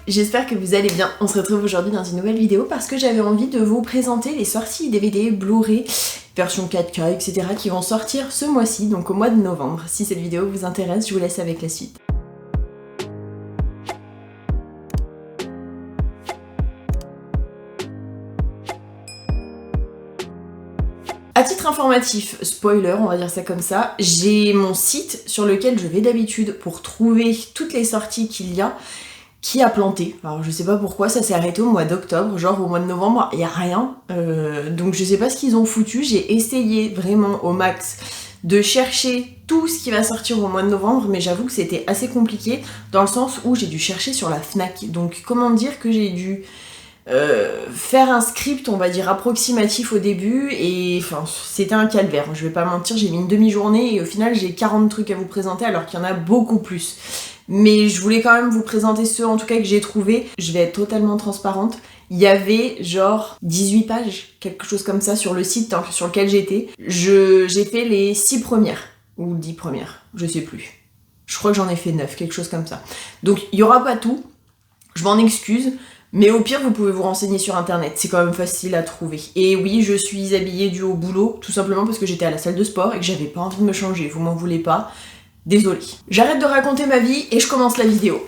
j'espère que vous allez bien. On se retrouve aujourd'hui dans une nouvelle vidéo parce que j'avais envie de vous présenter les sorties DVD, Blu-ray, version 4K, etc. qui vont sortir ce mois-ci, donc au mois de novembre. Si cette vidéo vous intéresse, je vous laisse avec la suite. À titre informatif, spoiler, on va dire ça comme ça, j'ai mon site sur lequel je vais d'habitude pour trouver toutes les sorties qu'il y a, qui a planté. Alors je sais pas pourquoi, ça s'est arrêté au mois d'octobre, genre au mois de novembre, il y a rien. Donc je sais pas ce qu'ils ont foutu, j'ai essayé vraiment au max de chercher tout ce qui va sortir au mois de novembre, mais j'avoue que c'était assez compliqué, dans le sens où j'ai dû chercher sur la Fnac. Donc comment dire que j'ai dû faire un script, on va dire, approximatif au début, et enfin, c'était un calvaire, je vais pas mentir, j'ai mis une demi-journée, et au final j'ai 40 trucs à vous présenter, alors qu'il y en a beaucoup plus. Mais je voulais quand même vous présenter ceux, en tout cas, que j'ai trouvé. Je vais être totalement transparente. Il y avait genre 18 pages, quelque chose comme ça, sur le site sur lequel j'étais. J'ai fait les 6 premières, ou 10 premières, je sais plus. Je crois que j'en ai fait 9, quelque chose comme ça. Donc il y aura pas tout, je m'en excuse. Mais au pire, vous pouvez vous renseigner sur internet, c'est quand même facile à trouver. Et oui, je suis habillée dû au boulot, tout simplement parce que j'étais à la salle de sport et que j'avais pas envie de me changer, vous m'en voulez pas. Désolée. J'arrête de raconter ma vie et je commence la vidéo.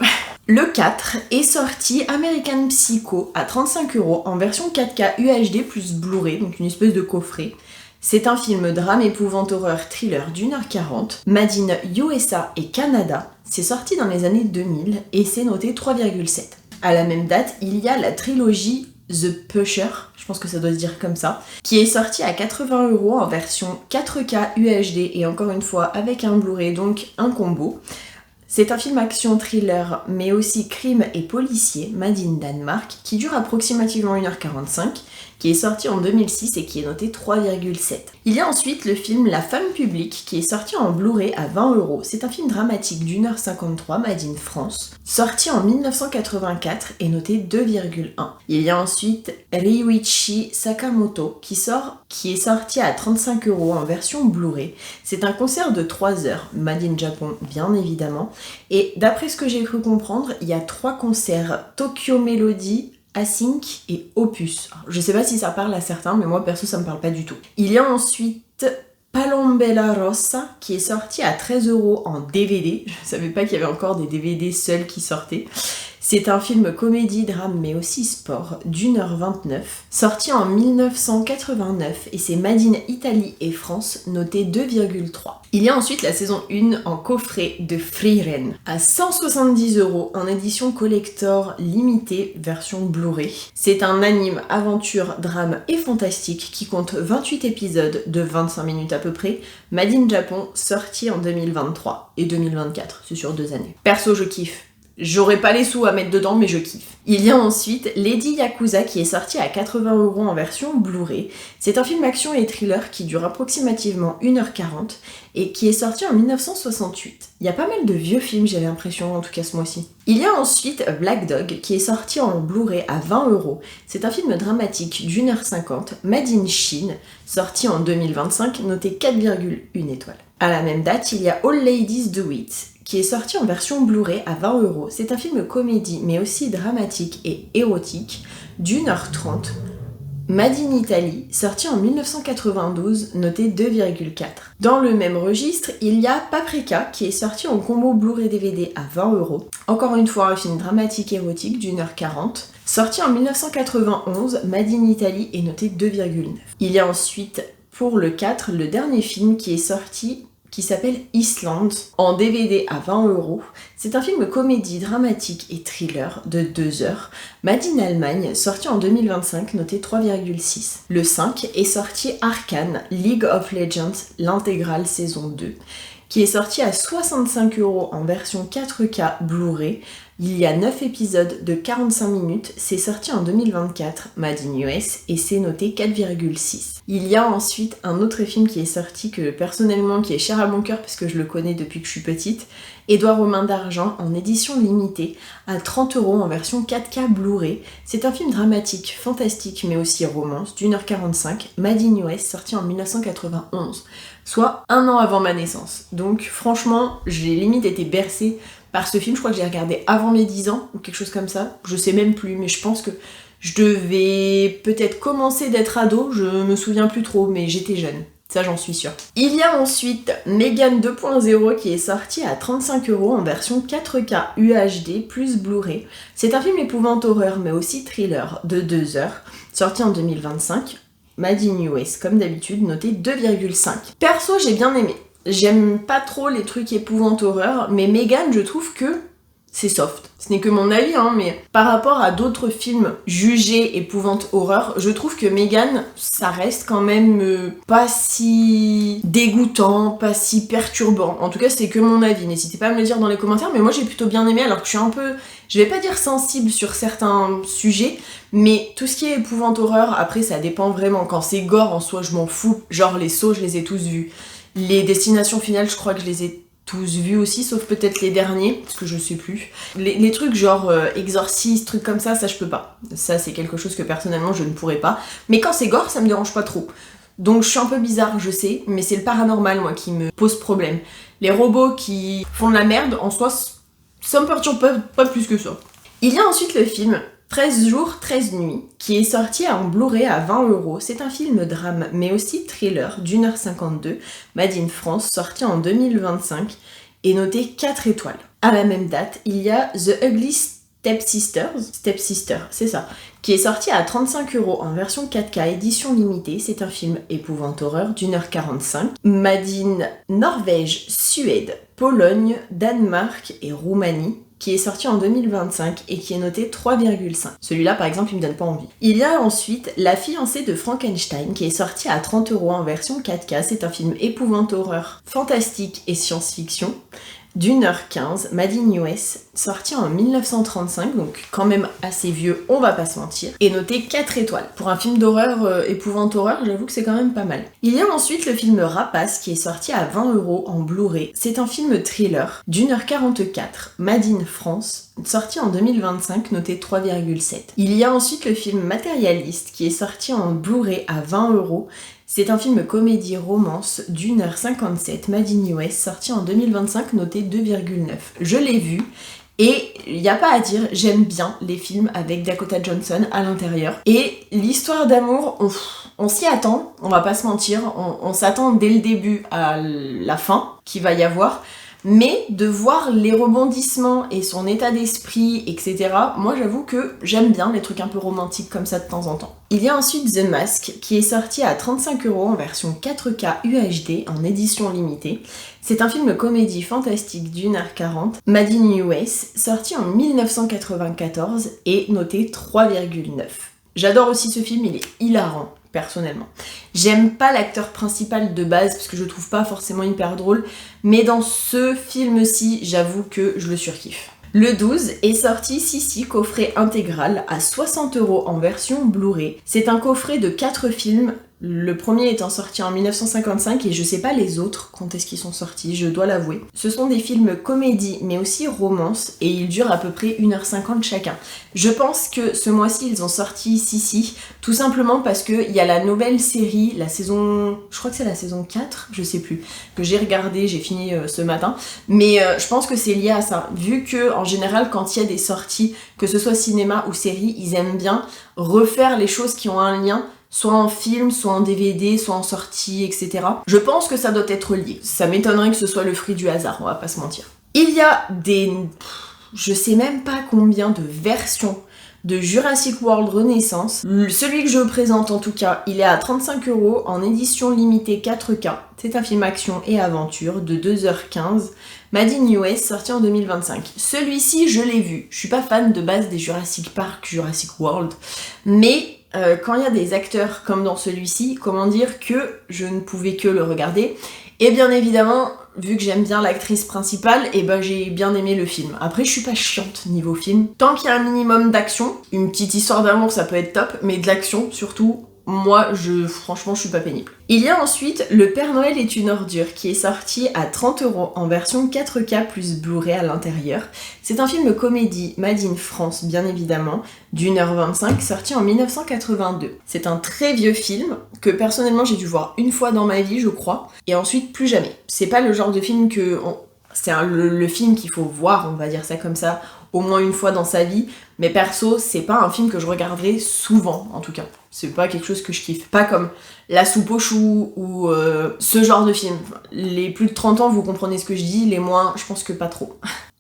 Le 4 est sorti American Psycho à 35€ en version 4K UHD plus Blu-ray, donc une espèce de coffret. C'est un film drame, épouvante, horreur, thriller d'1h40, made in USA et Canada. C'est sorti dans les années 2000 et c'est noté 3,7. À la même date, il y a la trilogie The Pusher, je pense que ça doit se dire comme ça, qui est sortie à 80€ en version 4K UHD et encore une fois avec un Blu-ray, donc un combo. C'est un film action-thriller, mais aussi crime et policier, made in Danemark, qui dure approximativement 1h45, qui est sorti en 2006 et qui est noté 3,7. Il y a ensuite le film La Femme publique, qui est sorti en Blu-ray à 20€. C'est un film dramatique d'1h53, made in France, sorti en 1984 et noté 2,1. Il y a ensuite Ryuichi Sakamoto, qui est sorti à 35€ en version Blu-ray. C'est un concert de 3 heures, made in Japon bien évidemment. Et d'après ce que j'ai cru comprendre, il y a 3 concerts, Tokyo Melody, Async et Opus. Alors, je sais pas si ça parle à certains, mais moi perso ça me parle pas du tout. Il y a ensuite Palombella Rossa qui est sorti à 13€ en DVD. Je savais pas qu'il y avait encore des DVD seuls qui sortaient. C'est un film comédie, drame, mais aussi sport, d'1h29, sorti en 1989 et c'est made in Italie et France, noté 2,3. Il y a ensuite la saison 1 en coffret de Frieren, à 170€ en édition collector limitée version Blu-ray. C'est un anime, aventure, drame et fantastique qui compte 28 épisodes de 25 minutes à peu près, made in Japon, sorti en 2023 et 2024, c'est sur 2 années. Perso, je kiffe. J'aurais pas les sous à mettre dedans, mais je kiffe. Il y a ensuite Lady Yakuza qui est sorti à 80€ en version Blu-ray. C'est un film action et thriller qui dure approximativement 1h40 et qui est sorti en 1968. Il y a pas mal de vieux films, j'ai l'impression, en tout cas ce mois-ci. Il y a ensuite Black Dog qui est sorti en Blu-ray à 20€. C'est un film dramatique d'1h50, made in Chine, sorti en 2025, noté 4,1 étoiles. À la même date, il y a All Ladies Do It, qui est sorti en version Blu-ray à 20€. C'est un film comédie, mais aussi dramatique et érotique, d'1h30, made in Italie, sorti en 1992, noté 2,4. Dans le même registre, il y a Paprika, qui est sorti en combo Blu-ray DVD à 20€. Encore une fois, un film dramatique érotique d'1h40, sorti en 1991, made in Italie et noté 2,9. Il y a ensuite, pour le 4, le dernier film qui est sorti, qui s'appelle Island, en DVD à 20€. C'est un film comédie, dramatique et thriller de 2 heures, made in Allemagne, sorti en 2025, noté 3,6. Le 5 est sorti Arcane, League of Legends, l'intégrale saison 2, qui est sorti à 65€ en version 4K Blu-ray. Il y a 9 épisodes de 45 minutes, c'est sorti en 2024, made in US, et c'est noté 4,6. Il y a ensuite un autre film qui est sorti que personnellement qui est cher à mon cœur parce que je le connais depuis que je suis petite, Édouard aux mains d'argent en édition limitée à 30€ en version 4K Blu-ray. C'est un film dramatique, fantastique mais aussi romance d'1h45, made in US, sorti en 1991, soit un an avant ma naissance. Donc franchement, j'ai limite été bercée par ce film. Je crois que j'ai regardé avant mes 10 ans ou quelque chose comme ça. Je sais même plus, mais je pense que je devais peut-être commencer d'être ado, je me souviens plus trop, mais j'étais jeune. Ça, j'en suis sûre. Il y a ensuite Megan 2.0 qui est sorti à 35€ en version 4K UHD plus Blu-ray. C'est un film épouvante horreur, mais aussi thriller de 2 heures, sorti en 2025. Made in US, comme d'habitude, noté 2,5. Perso, j'ai bien aimé. J'aime pas trop les trucs épouvante horreur, mais Megan, je trouve que c'est soft. Ce n'est que mon avis, hein, mais par rapport à d'autres films jugés épouvante horreur, je trouve que Megan, ça reste quand même pas si dégoûtant, pas si perturbant. En tout cas, c'est que mon avis. N'hésitez pas à me le dire dans les commentaires, mais moi j'ai plutôt bien aimé, alors que je suis un peu, je vais pas dire sensible sur certains sujets, mais tout ce qui est épouvante horreur, après ça dépend vraiment. Quand c'est gore en soi, je m'en fous. Genre les sauts, je les ai tous vus. Les destinations finales, je crois que je les ai tous vus aussi, sauf peut-être les derniers, parce que je sais plus. Les trucs genre exorciste, trucs comme ça je peux pas. Ça c'est quelque chose que personnellement je ne pourrais pas. Mais quand c'est gore, ça me dérange pas trop. Donc je suis un peu bizarre, je sais, mais c'est le paranormal moi qui me pose problème. Les robots qui font de la merde, en soi, ça me perturbe pas plus que ça. Il y a ensuite le film 13 jours, 13 nuits, qui est sorti en Blu-ray à 20€. C'est un film drame, mais aussi thriller d'1h52, made in France, sorti en 2025, et noté 4 étoiles. À la même date, il y a The Ugly Stepsister, c'est ça, qui est sorti à 35€ en version 4K édition limitée. C'est un film épouvante horreur d'1h45, made in Norvège, Suède, Pologne, Danemark et Roumanie, qui est sorti en 2025 et qui est noté 3,5. Celui-là, par exemple, il me donne pas envie. Il y a ensuite La fiancée de Frankenstein, qui est sorti à 30€ en version 4K. C'est un film épouvante horreur, fantastique et science-fiction, d'1h15, made in US, sorti en 1935, donc quand même assez vieux, on va pas se mentir, et noté 4 étoiles. Pour un film d'horreur, épouvante horreur, j'avoue que c'est quand même pas mal. Il y a ensuite le film Rapace, qui est sorti à 20€ en Blu-ray. C'est un film thriller, d'1h44, made in France, sorti en 2025, noté 3,7. Il y a ensuite le film Matérialiste, qui est sorti en Blu-ray à 20€. C'est un film comédie-romance d'1h57, made in US, sorti en 2025, noté 2,9. Je l'ai vu, et il n'y a pas à dire, j'aime bien les films avec Dakota Johnson à l'intérieur. Et l'histoire d'amour, on s'y attend, on va pas se mentir, on s'attend dès le début à la fin qu'il va y avoir. Mais de voir les rebondissements et son état d'esprit, etc., moi j'avoue que j'aime bien les trucs un peu romantiques comme ça de temps en temps. Il y a ensuite The Mask, qui est sorti à 35€ en version 4K UHD en édition limitée. C'est un film comédie fantastique d'1h40, made in US, sorti en 1994 et noté 3,9. J'adore aussi ce film, il est hilarant. Personnellement. J'aime pas l'acteur principal de base parce que je le trouve pas forcément hyper drôle, mais dans ce film-ci, j'avoue que je le surkiffe. Le 12 est sorti Sissi coffret intégral à 60€ en version Blu-ray. C'est un coffret de 4 films, le premier étant sorti en 1955 et je sais pas les autres quand est-ce qu'ils sont sortis, je dois l'avouer. Ce sont des films comédie mais aussi romance et ils durent à peu près 1h50 chacun. Je pense que ce mois-ci ils ont sorti Sissi tout simplement parce qu'il y a la nouvelle série, la saison, je crois que c'est la saison 4, je sais plus, que j'ai regardé, j'ai fini ce matin, mais je pense que c'est lié à ça, vu que en général quand il y a des sorties, que ce soit cinéma ou série, ils aiment bien refaire les choses qui ont un lien, soit en film, soit en DVD, soit en sortie, etc. Je pense que ça doit être lié. Ça m'étonnerait que ce soit le fruit du hasard, on va pas se mentir. Il y a je sais même pas combien de versions de Jurassic World Renaissance. Celui que je présente en tout cas, il est à 35€ en édition limitée 4K. C'est un film action et aventure de 2h15, made in US, sorti en 2025. Celui-ci, je l'ai vu. Je suis pas fan de base des Jurassic Park, Jurassic World, mais quand il y a des acteurs comme dans celui-ci, comment dire que je ne pouvais que le regarder. Et bien évidemment, vu que j'aime bien l'actrice principale, et ben j'ai bien aimé le film. Après, je suis pas chiante niveau film. Tant qu'il y a un minimum d'action, une petite histoire d'amour, ça peut être top, mais de l'action, surtout, moi, franchement, je suis pas pénible. Il y a ensuite Le Père Noël est une ordure, qui est sorti à 30€ en version 4K plus Blu-ray à l'intérieur. C'est un film comédie made in France, bien évidemment, d'1h25, sorti en 1982. C'est un très vieux film que personnellement j'ai dû voir une fois dans ma vie, je crois, et ensuite plus jamais. C'est pas le genre de film que c'est le film qu'il faut voir, on va dire ça comme ça, au moins une fois dans sa vie. Mais perso, c'est pas un film que je regarderai souvent, en tout cas. C'est pas quelque chose que je kiffe. Pas comme La soupe aux choux ou ce genre de film. Les plus de 30 ans, vous comprenez ce que je dis, les moins, je pense que pas trop.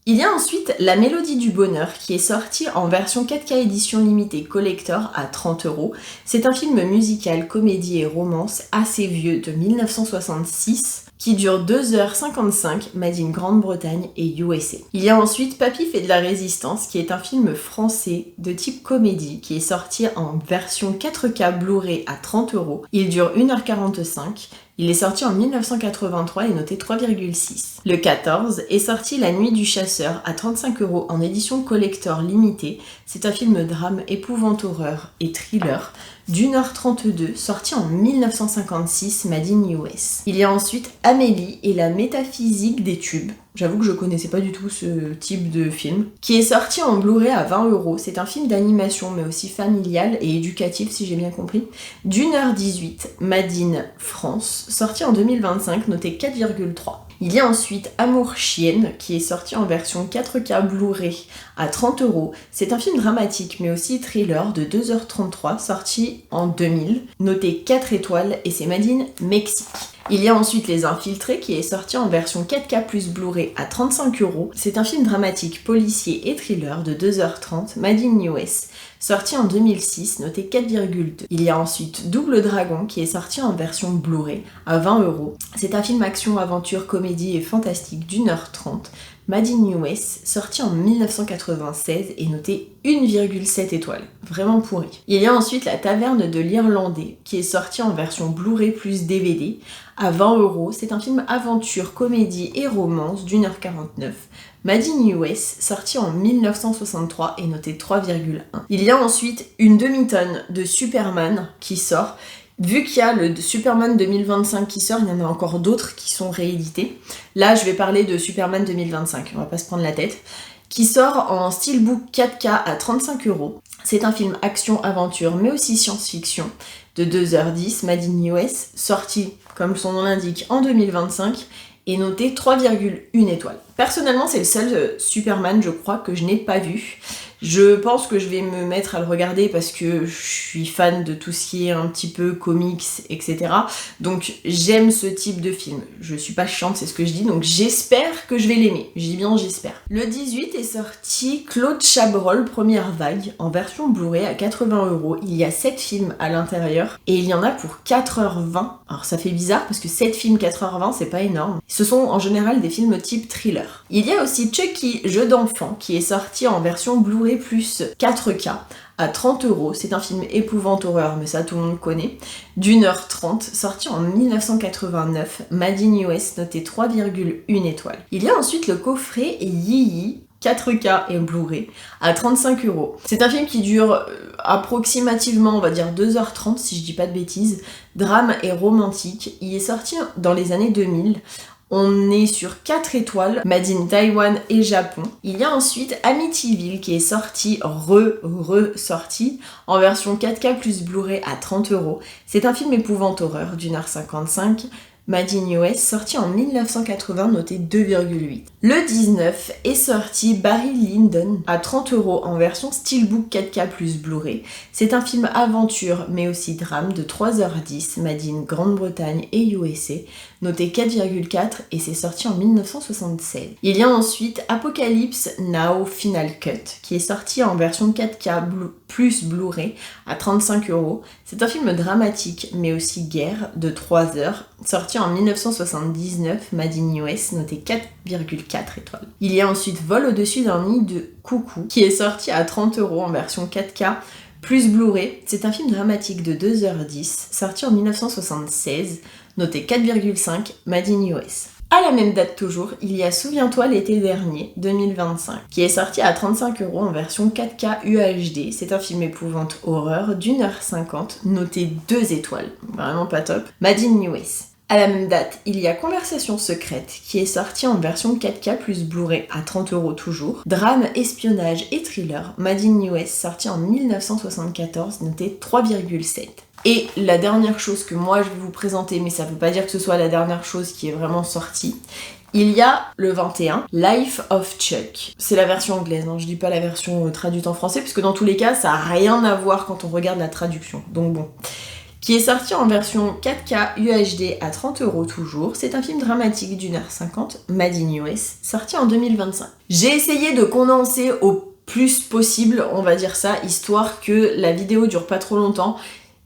Il y a ensuite La Mélodie du Bonheur qui est sorti en version 4K édition limitée collector à 30€. C'est un film musical, comédie et romance assez vieux de 1966 qui dure 2h55, made in Grande-Bretagne et USA. Il y a ensuite Papy fait de la résistance qui est un film français de type comédie qui est sorti en version 4K Blu-ray à 30€. Il dure 1h45. Il est sorti en 1983 et noté 3,6. Le 14 est sorti La Nuit du Chasseur à 35€ en édition collector limitée. C'est un film drame, épouvante horreur et thriller d'1h32 sorti en 1956 made in US. Il y a ensuite Amélie et la métaphysique des tubes. J'avoue que je connaissais pas du tout ce type de film. Qui est sorti en Blu-ray à 20€. C'est un film d'animation mais aussi familial et éducatif si j'ai bien compris. d'1h18 made in France, sorti en 2025, noté 4,3. Il y a ensuite Amour Chienne qui est sorti en version 4K Blu-ray à 30€. C'est un film dramatique mais aussi thriller de 2h33 sorti en 2000, noté 4 étoiles et c'est made in Mexique. Il y a ensuite Les Infiltrés qui est sorti en version 4K plus Blu-ray à 35€. C'est un film dramatique, policier et thriller de 2h30, made in US, sorti en 2006, noté 4,2. Il y a ensuite Double Dragon qui est sorti en version Blu-ray à 20€. C'est un film action, aventure, comédie et fantastique d'1h30, made in US, sorti en 1996 et noté 1,7 étoiles. Vraiment pourri. Il y a ensuite La Taverne de l'Irlandais qui est sorti en version Blu-ray plus DVD à 20€. C'est un film aventure, comédie et romance d'1h49. Made in US, sorti en 1963 et noté 3,1. Il y a ensuite une demi-tonne de Superman qui sort. Vu qu'il y a le Superman 2025 qui sort, il y en a encore d'autres qui sont réédités. Là, je vais parler de Superman 2025, on va pas se prendre la tête. Qui sort en steelbook 4K à 35€. C'est un film action-aventure, mais aussi science-fiction, de 2h10, made in US, sorti, comme son nom l'indique, en 2025, et noté 3,1 étoiles. Personnellement, c'est le seul Superman, je crois, que je n'ai pas vu. Je pense que je vais me mettre à le regarder parce que je suis fan de tout ce qui est un petit peu comics, etc. Donc j'aime ce type de film. Je suis pas chiante, c'est ce que je dis, donc j'espère que je vais l'aimer. Je dis bien j'espère. Le 18 est sorti Claude Chabrol, Première Vague, en version Blu-ray à 80€. Il y a 7 films à l'intérieur et il y en a pour 4h20. Alors ça fait bizarre parce que 7 films 4h20, c'est pas énorme. Ce sont en général des films type thriller. Il y a aussi Chucky, Jeu d'enfant, qui est sorti en version Blu-ray plus 4K à 30€. C'est un film épouvante horreur, mais ça tout le monde connaît. d'1h30, sorti en 1989, made in US, noté 3,1 étoiles. Il y a ensuite le coffret Yi 4K et Blu-ray à 35€. C'est un film qui dure approximativement, on va dire 2h30 si je dis pas de bêtises. Drame et romantique. Il est sorti dans les années 2000. On est sur 4 étoiles, made in Taïwan et Japon. Il y a ensuite Amityville qui est sorti, ressorti, en version 4K plus Blu-ray à 30€. C'est un film épouvante horreur d'1h55, made in US, sorti en 1980, noté 2,8. Le 19 est sorti Barry Lyndon à 30€ en version Steelbook 4K plus Blu-ray. C'est un film aventure mais aussi drame de 3h10, made in Grande-Bretagne et USA, noté 4,4 et c'est sorti en 1976. Il y a ensuite Apocalypse Now Final Cut qui est sorti en version 4K plus Blu-ray à 35€. C'est un film dramatique mais aussi guerre de 3 heures, sorti en 1979, made in US, noté 4,4 étoiles. Il y a ensuite Vol au-dessus d'un nid de coucou qui est sorti à 30€ en version 4K plus Blu-ray. C'est un film dramatique de 2h10, sorti en 1976, noté 4,5, made in US. À la même date toujours, il y a Souviens-toi l'été dernier, 2025, qui est sorti à 35€ en version 4K UHD. C'est un film épouvante horreur d'1h50, noté 2 étoiles. Vraiment pas top. Made in US. À la même date, il y a Conversation secrète qui est sorti en version 4K plus Blu-ray à 30€ toujours. Drame, espionnage et thriller, made in US, sorti en 1974, noté 3,7. Et la dernière chose que moi je vais vous présenter, mais ça veut pas dire que ce soit la dernière chose qui est vraiment sortie, Il y a le 21, Life of Chuck. C'est la version anglaise, hein, je dis pas la version traduite en français, puisque dans tous les cas, ça a rien à voir quand on regarde la traduction. Donc bon. Qui est sorti en version 4K UHD à 30€ toujours. C'est un film dramatique d'1h50, made in US, sorti en 2025. J'ai essayé de condenser au plus possible, on va dire ça, histoire que la vidéo dure pas trop longtemps.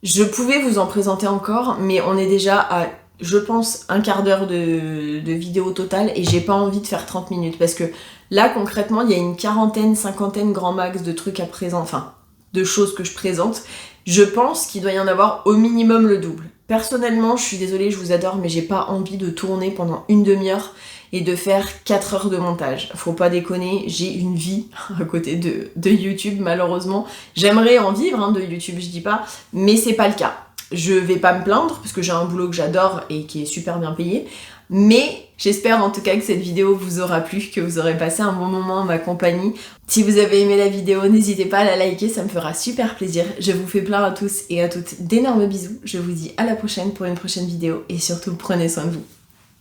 Je pouvais vous en présenter encore, mais on est déjà à, je pense, un quart d'heure de vidéo totale et j'ai pas envie de faire 30 minutes parce que là, concrètement, il y a une quarantaine, cinquantaine grand max de trucs à présenter, enfin, de choses que je présente. Je pense qu'il doit y en avoir au minimum le double. Personnellement, je suis désolée, je vous adore, mais j'ai pas envie de tourner pendant une demi-heure et de faire 4 heures de montage. Faut pas déconner, j'ai une vie à côté de YouTube, malheureusement. J'aimerais en vivre hein, de YouTube, je dis pas, mais c'est pas le cas. Je vais pas me plaindre, parce que j'ai un boulot que j'adore et qui est super bien payé, mais j'espère en tout cas que cette vidéo vous aura plu, que vous aurez passé un bon moment en ma compagnie. Si vous avez aimé la vidéo, n'hésitez pas à la liker, ça me fera super plaisir. Je vous fais plein à tous et à toutes d'énormes bisous. Je vous dis à la prochaine pour une prochaine vidéo et surtout prenez soin de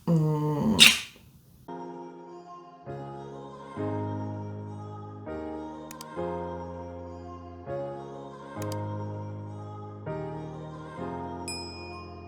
vous.